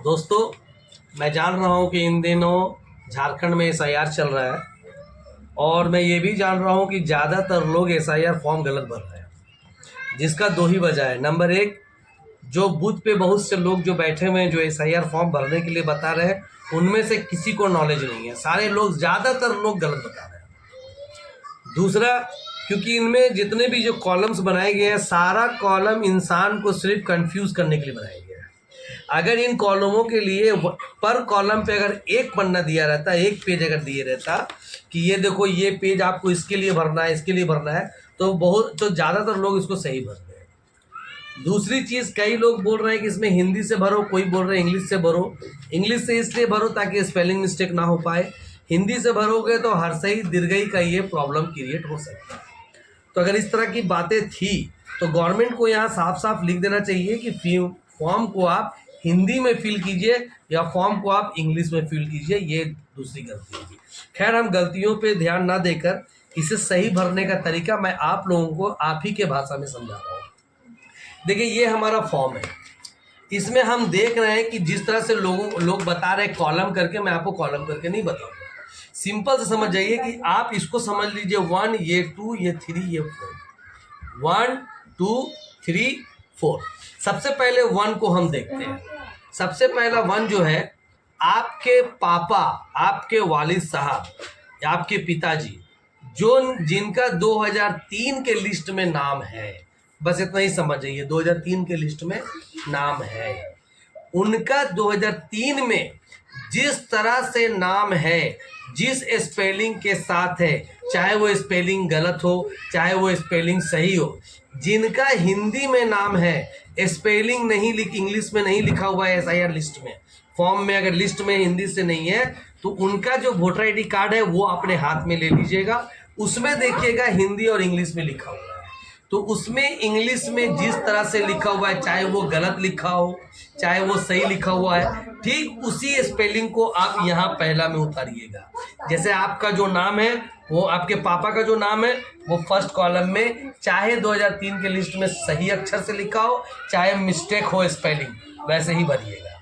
दोस्तों, मैं जान रहा हूँ कि इन दिनों झारखंड में एसआईआर चल रहा है और मैं ये भी जान रहा हूँ कि ज़्यादातर लोग एसआईआर फॉर्म गलत भर रहे हैं, जिसका दो ही वजह है। नंबर एक, जो बूथ पे बहुत से लोग जो बैठे हुए हैं जो एसआईआर फॉर्म भरने के लिए बता रहे हैं, उनमें से किसी को नॉलेज नहीं है। सारे लोग, ज़्यादातर लोग गलत बता रहे हैं। दूसरा, क्योंकि इनमें जितने भी जो कॉलम्स बनाए गए हैं, सारा कॉलम इंसान को सिर्फ कंफ्यूज करने के लिए बनाया गया है। अगर इन कॉलमों के लिए पर कॉलम पे अगर एक पन्ना दिया रहता, एक पेज अगर दिए रहता कि ये देखो ये पेज आपको इसके लिए भरना है, इसके लिए भरना है, तो ज़्यादातर लोग इसको सही भरते हैं। दूसरी चीज़, कई लोग बोल रहे हैं कि इसमें हिंदी से भरो, कोई बोल रहे हैं इंग्लिश से भरो। इंग्लिश से इसलिए भरो ताकि स्पेलिंग मिस्टेक ना हो पाए। हिंदी से भरोगे तो हर्षई दीर्घई का ये प्रॉब्लम क्रिएट हो सकता है। तो अगर इस तरह की बातें थी तो गवर्नमेंट को यहाँ साफ साफ लिख देना चाहिए कि फॉर्म को आप हिंदी में फिल कीजिए या फॉर्म को आप इंग्लिश में फिल कीजिए। ये दूसरी गलती होगी। खैर, हम गलतियों पे ध्यान ना देकर इसे सही भरने का तरीका मैं आप लोगों को आप ही के भाषा में समझा रहा हूँ। देखिए, ये हमारा फॉर्म है। इसमें हम देख रहे हैं कि जिस तरह से लोग बता रहे हैं कॉलम करके, मैं आपको कॉलम करके नहीं बताऊंगा। सिंपल से समझ जाइए कि आप इसको समझ लीजिए 1, ये 2, ये 3, ये 4। 1 2 3 4। सबसे पहले 1 को हम देखते हैं। सबसे पहला 1 जो है, आपके पापा, आपके वालिद साहब, आपके पिताजी, जिनका 2003 के लिस्ट में नाम है, बस इतना ही समझ जाइए, 2003 के लिस्ट में नाम है। उनका 2003 में जिस तरह से नाम है, जिस स्पेलिंग के साथ है, चाहे वो स्पेलिंग गलत हो चाहे वो स्पेलिंग सही हो, जिनका हिंदी में नाम है, स्पेलिंग नहीं इंग्लिश में नहीं लिखा हुआ है एसआईआर लिस्ट में, फॉर्म में अगर लिस्ट में हिंदी से नहीं है, तो उनका जो वोटर आईडी कार्ड है वो अपने हाथ में ले लीजिएगा। उसमें देखिएगा हिंदी और इंग्लिश में लिखा हुआ है, तो उसमें इंग्लिश में जिस तरह से लिखा हुआ है, चाहे वो गलत लिखा हो चाहे वो सही लिखा हुआ है, ठीक उसी स्पेलिंग को आप यहाँ पहला में उतारिएगा। जैसे आपका जो नाम है, वो आपके पापा का जो नाम है, वो फर्स्ट कॉलम में चाहे 2003 के लिस्ट में सही अक्षर से लिखा हो चाहे मिस्टेक हो स्पेलिंग, वैसे ही भरिएगा।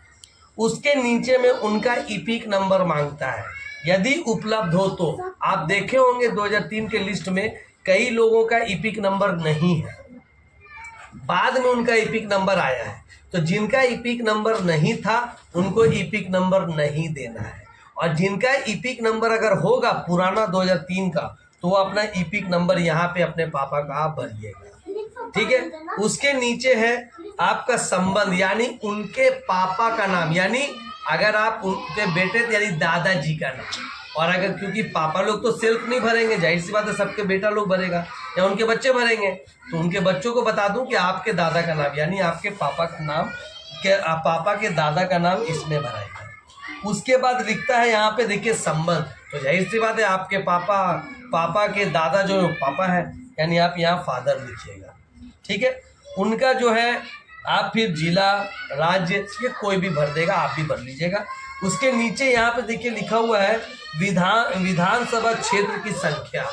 उसके नीचे में उनका ईपिक नंबर मांगता है, यदि उपलब्ध हो तो। आप देखे होंगे 2003 के लिस्ट में कई लोगों का ईपिक नंबर नहीं है, बाद में उनका ईपिक नंबर आया है। तो जिनका ईपिक नंबर नहीं था उनको ईपिक नंबर नहीं देना है, और जिनका ईपिक नंबर अगर होगा पुराना 2003 का, तो वो अपना ईपिक नंबर यहाँ पे अपने पापा का आप भरिएगा। ठीक है। उसके नीचे है आपका संबंध, यानी उनके पापा का नाम, यानी अगर आप उनके बेटे यानी दादाजी का नाम। और अगर, क्योंकि पापा लोग तो सेल्फ नहीं भरेंगे, जाहिर सी बात है सबके बेटा लोग भरेगा या उनके बच्चे भरेंगे, तो उनके बच्चों को बता दूं कि आपके दादा का नाम, यानी आपके पापा का नाम, पापा के दादा का नाम इसमें भराएगा। उसके बाद लिखता है यहाँ पे देखिए संबंध, तो जाहिर सी बात है आपके पापा के दादा जो पापा है, यानी आप यहाँ फादर लिखिएगा। ठीक है। उनका जो है आप फिर जिला, राज्य, ये कोई भी भर देगा, आप भी भर लीजिएगा। उसके नीचे यहाँ पे देखिए लिखा हुआ है विधानसभा क्षेत्र की संख्या।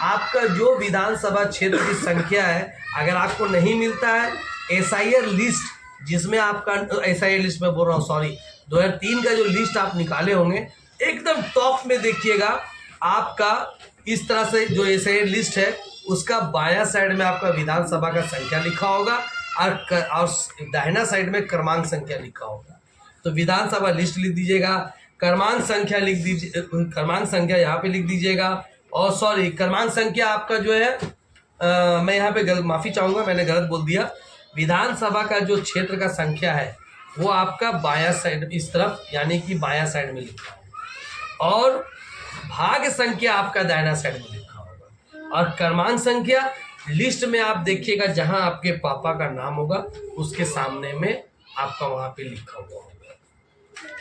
आपका जो विधानसभा क्षेत्र की संख्या है, अगर आपको नहीं मिलता है एसआईआर लिस्ट, जिसमें आपका एसआईआर लिस्ट में बोल रहा हूँ, सॉरी, 2003 का जो लिस्ट आप निकाले होंगे, एकदम टॉप में देखिएगा आपका इस तरह से जो एसआईआर लिस्ट है, उसका बायां साइड में आपका विधानसभा का संख्या लिखा होगा और दाहिना साइड में क्रमांक संख्या लिखा होगा। तो विधानसभा लिस्ट लिख दीजिएगा, क्रमांक संख्या लिख दीजिए, क्रमांक संख्या यहाँ पे लिख दीजिएगा। और सॉरी, क्रमांक संख्या आपका जो है मैं यहाँ पे माफ़ी चाहूँगा, मैंने गलत बोल दिया। विधानसभा का जो क्षेत्र का संख्या है वो आपका बायां साइड इस तरफ, यानी कि बायां साइड में लिखा होगा, और भाग संख्या आपका दाहिना साइड में लिखा होगा, और क्रमांक संख्या लिस्ट में आप देखिएगा जहाँ आपके पापा का नाम होगा उसके सामने में आपका वहाँ पे लिखा हुआ होगा।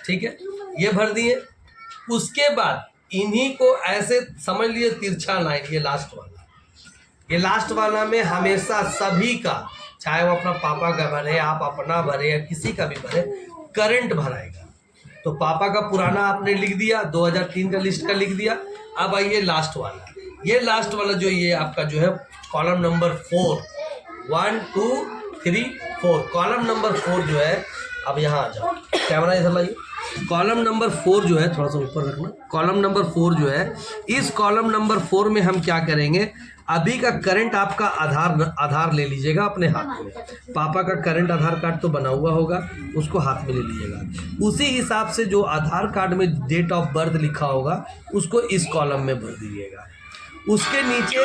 ठीक है, ये भर दिए। उसके बाद इन्हीं को ऐसे समझ लिए तिरछा लाइन, ये लास्ट वाला में हमेशा सभी का, चाहे वो अपना पापा का भरे, आप अपना भरे या किसी का भी भरे, करंट भराएगा। तो पापा का पुराना आपने लिख दिया, 2003 का लिस्ट का लिख दिया। अब आइए लास्ट वाला, ये लास्ट वाला जो ये आपका जो है कॉलम नंबर 4, 1 2 3 4, कॉलम नंबर 4 जो है, अब यहाँ आ जाओ, कैमरा इधर लाइए। कॉलम नंबर 4 जो है, थोड़ा सा ऊपर रखना, कॉलम नंबर 4 जो है, इस कॉलम नंबर 4 में हम क्या करेंगे, अभी का करंट आपका आधार ले लीजिएगा अपने हाथ में। पापा का करंट आधार कार्ड तो बना हुआ होगा, उसको हाथ में ले लीजिएगा। उसी हिसाब से जो आधार कार्ड में डेट ऑफ बर्थ लिखा होगा उसको इस कॉलम में भर दीजिएगा। उसके नीचे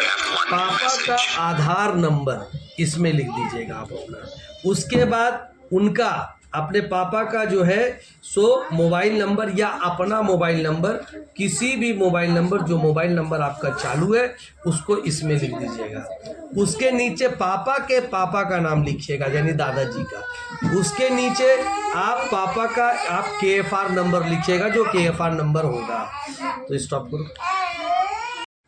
पापा का आधार नंबर इसमें लिख दीजिएगा आप अपना। उसके बाद उनका, अपने पापा का जो है सो मोबाइल नंबर या अपना मोबाइल नंबर, किसी भी मोबाइल नंबर, जो मोबाइल नंबर आपका चालू है उसको इसमें लिख दीजिएगा। उसके नीचे पापा के पापा का नाम लिखिएगा, यानी दादाजी का। उसके नीचे आप पापा का आप KFR नंबर लिखिएगा, जो KFR नंबर होगा। तो स्टॉप करो।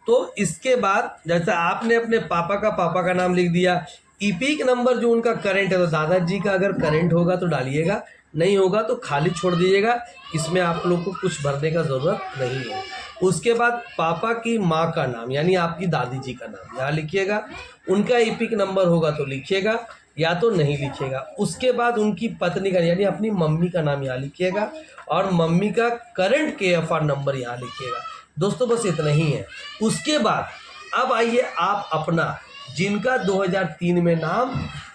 तो इसके बाद जैसे आपने अपने पापा का नाम लिख दिया, ईपिक नंबर जो उनका करंट है, तो दादाजी का अगर करंट होगा तो डालिएगा, नहीं होगा तो खाली छोड़ दीजिएगा। इसमें आप लोग को कुछ भरने का ज़रूरत नहीं है। उसके बाद पापा की माँ का नाम, यानी आपकी दादी जी का नाम यहाँ लिखिएगा। उनका ईपिक नंबर होगा तो लिखिएगा, या तो नहीं लिखिएगा। उसके बाद उनकी पत्नी का, यानी अपनी मम्मी का नाम यहाँ लिखिएगा, और मम्मी का करंट KFR नंबर यहाँ लिखिएगा। दोस्तों बस इतना ही है। उसके बाद अब आइए आप अपना, जिनका 2003 में नाम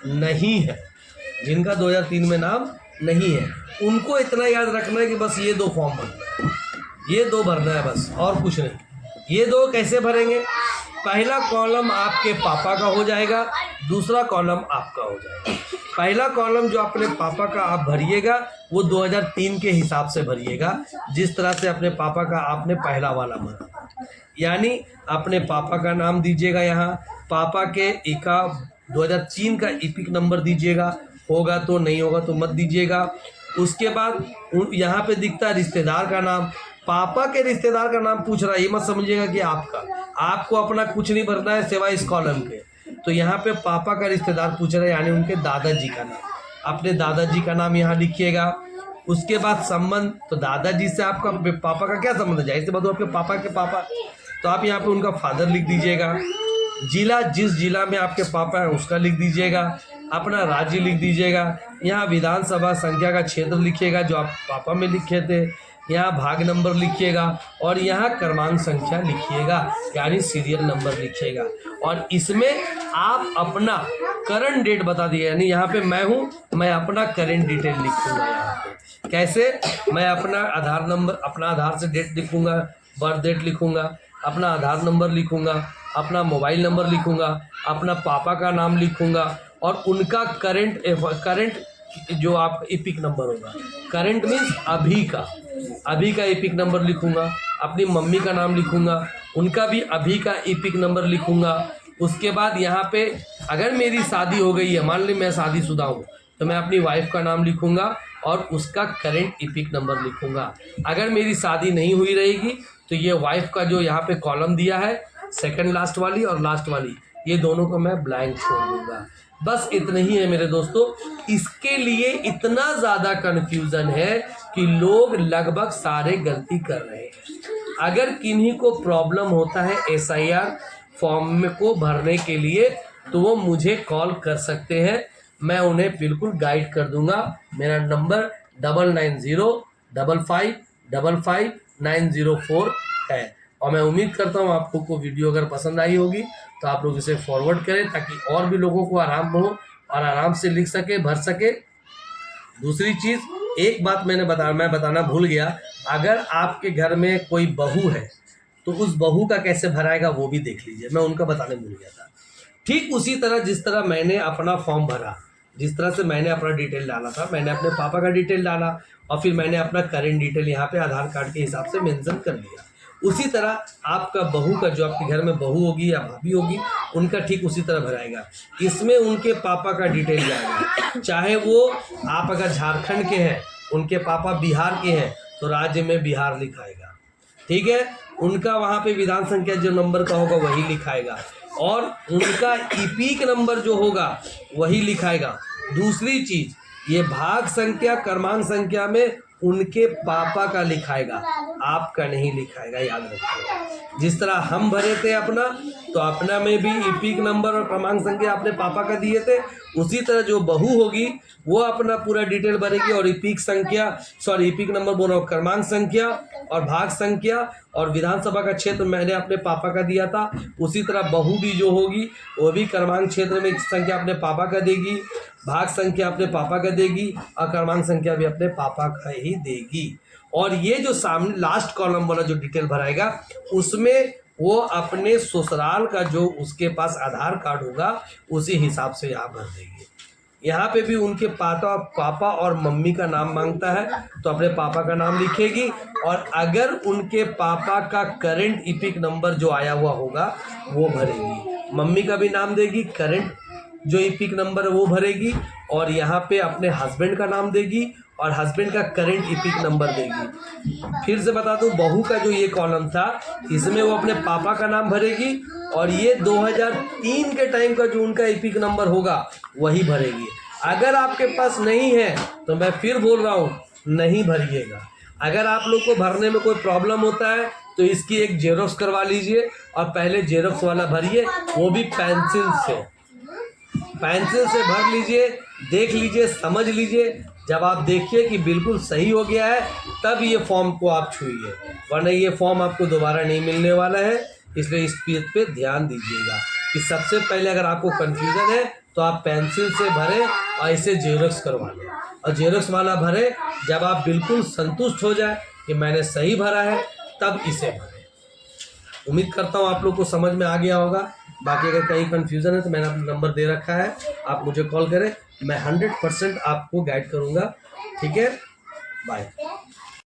नहीं है, जिनका 2003 में नाम नहीं है, उनको इतना याद रखना है कि बस ये 2 फॉर्म भरना है, ये 2 भरना है बस, और कुछ नहीं। ये 2 कैसे भरेंगे, पहला कॉलम आपके पापा का हो जाएगा, दूसरा कॉलम आपका हो जाएगा। पहला कॉलम जो अपने पापा का आप भरिएगा वो 2003 के हिसाब से भरिएगा, जिस तरह से अपने पापा का आपने पहला वाला भरा, यानी अपने पापा का नाम दीजिएगा यहाँ, पापा के 2003 का ईपिक नंबर दीजिएगा, होगा तो, नहीं होगा तो मत दीजिएगा। उसके बाद यहाँ पे दिखता है रिश्तेदार का नाम, पापा के रिश्तेदार का नाम पूछ रहा है, ये मत समझिएगा कि आपको अपना कुछ नहीं भरना है सिवाय इस कॉलम के। तो यहाँ पे पापा का रिश्तेदार पूछ रहा है, यानी उनके दादाजी का नाम, अपने दादाजी का नाम यहाँ लिखिएगा। उसके बाद संबंध, तो दादाजी से आपका पापा का क्या संबंध है, जाहिर सी बात है आपके पापा के पापा, तो आप यहाँ पे उनका फादर लिख दीजिएगा। जिला, जिस जिला में आपके पापा हैं उसका लिख दीजिएगा। अपना राज्य लिख दीजिएगा। यहाँ विधानसभा संख्या का क्षेत्र लिखिएगा जो आप पापा में लिखे थे। यहाँ भाग नंबर लिखिएगा और यहाँ क्रमांक संख्या लिखिएगा, यानी सीरियल नंबर लिखिएगा। और इसमें आप अपना करंट डेट बता दिए, यानी यहाँ पे मैं हूँ, मैं अपना करंट डिटेल लिखूँगा। यहाँ पे कैसे, मैं अपना आधार नंबर, अपना आधार से डेट लिखूँगा, बर्थ डेट लिखूँगा, अपना आधार नंबर लिखूँगा, अपना मोबाइल नंबर लिखूँगा, अपना पापा का नाम लिखूँगा और उनका करंट जो आप ईपिक नंबर होगा, करंट मीन्स अभी का ईपिक नंबर लिखूँगा। अपनी मम्मी का नाम लिखूँगा, उनका भी अभी का ईपिक नंबर लिखूँगा। उसके बाद यहाँ पे अगर मेरी शादी हो गई है, मान ली मैं शादीशुदा हूँ, तो मैं अपनी वाइफ का नाम लिखूँगा और उसका करंट ईपिक नंबर लिखूँगा। अगर मेरी शादी नहीं हुई रहेगी तो ये वाइफ का जो यहाँ पे कॉलम दिया है, सेकंड लास्ट वाली और लास्ट वाली, ये दोनों को मैं ब्लैंक छोड़ दूँगा। बस इतना ही है मेरे दोस्तों। इसके लिए इतना ज़्यादा कन्फ्यूज़न है कि लोग लगभग सारे गलती कर रहे हैं। अगर किन्हीं को प्रॉब्लम होता है SIR फॉर्म को भरने के लिए तो वो मुझे कॉल कर सकते हैं, मैं उन्हें बिल्कुल गाइड कर दूंगा। मेरा नंबर 9905555904 है। और मैं उम्मीद करता हूँ आपको को वीडियो अगर पसंद आई होगी तो आप लोग इसे फॉरवर्ड करें ताकि और भी लोगों को आराम हो और आराम से लिख सके, भर सके। दूसरी चीज़, एक बात मैं बताना भूल गया, अगर आपके घर में कोई बहू है तो उस बहू का कैसे भराएगा वो भी देख लीजिए, मैं उनका बताने भूल गया था। ठीक उसी तरह जिस तरह मैंने अपना फॉर्म भरा, जिस तरह से मैंने अपना डिटेल डाला था, मैंने अपने पापा का डिटेल डाला और फिर मैंने अपना करंट डिटेल यहाँ पे आधार कार्ड के हिसाब से मेंशन कर दिया। उसी तरह आपका बहू का, जो आपके घर में बहू होगी या भाभी होगी, उनका ठीक उसी तरह भराएगा। इसमें उनके पापा का डिटेल जाएगा, चाहे वो आप अगर झारखंड के हैं, उनके पापा बिहार के हैं तो राज्य में बिहार लिखाएगा, ठीक है। उनका वहाँ पे विधान संख्या जो नंबर का होगा वही लिखाएगा और उनका ईपिक नंबर जो होगा वही लिखाएगा। दूसरी चीज़, ये भाग संख्या क्रमांक संख्या में उनके पापा का लिखाएगा, आपका नहीं लिखाएगा, याद रखिए। जिस तरह हम भरे थे अपना, तो अपना में भी ईपिक नंबर और क्रमांक संख्या अपने पापा का दिए थे, उसी तरह जो बहू होगी वो अपना पूरा डिटेल भरेगी और ईपिक नंबर बोल रहा हूँ, क्रमांक संख्या और भाग संख्या और विधानसभा का क्षेत्र मैंने अपने पापा का दिया था, उसी तरह बहू भी जो होगी वो भी क्रमांक क्षेत्र में संख्या अपने पापा का देगी, भाग संख्या अपने पापा का देगी और क्रमांक संख्या भी अपने पापा का ही देगी। और ये जो सामने लास्ट कॉलम वाला जो डिटेल भराएगा उसमें वो अपने ससुराल का जो उसके पास आधार कार्ड होगा उसी हिसाब से यहाँ भर देगी। यहाँ पे भी उनके पापा और मम्मी का नाम मांगता है तो अपने पापा का नाम लिखेगी, और अगर उनके पापा का करंट ईपिक नंबर जो आया हुआ होगा वो भरेगी। मम्मी का भी नाम देगी, करंट जो ईपिक नंबर है वो भरेगी, और यहाँ पे अपने हस्बैंड का नाम देगी और हस्बैंड का करंट ईपिक नंबर देगी। फिर से बता दूं, बहू का जो ये कॉलम था इसमें वो अपने पापा का नाम भरेगी और ये 2003 के टाइम का जो उनका ईपिक नंबर होगा वही भरेगी। अगर आपके पास नहीं है तो मैं फिर बोल रहा हूँ, नहीं भरिएगा। अगर आप लोग को भरने में कोई प्रॉब्लम होता है तो इसकी एक जेरोक्स करवा लीजिए और पहले जेरोक्स वाला भरिए, वो भी पेंसिल से भर लीजिए, देख लीजिए, समझ लीजिए। जब आप देखिए कि बिल्कुल सही हो गया है तब ये फॉर्म को आप छुइए, वरना ये फॉर्म आपको दोबारा नहीं मिलने वाला है। इसलिए इस चीज़ पे ध्यान दीजिएगा कि सबसे पहले अगर आपको कन्फ्यूज़न है तो आप पेंसिल से भरें और इसे जेरोक्स करवा लें, और जेरोक्स वाला भरें जब आप बिल्कुल संतुष्ट हो जाए कि मैंने सही भरा है तब इसे भरें। उम्मीद करता हूँ आप लोग को समझ में आ गया होगा। बाकी अगर कहीं कन्फ्यूज़न है तो मैंने अपना नंबर दे रखा है, आप मुझे कॉल करें, मैं 100% आपको गाइड करूँगा। ठीक है, बाय।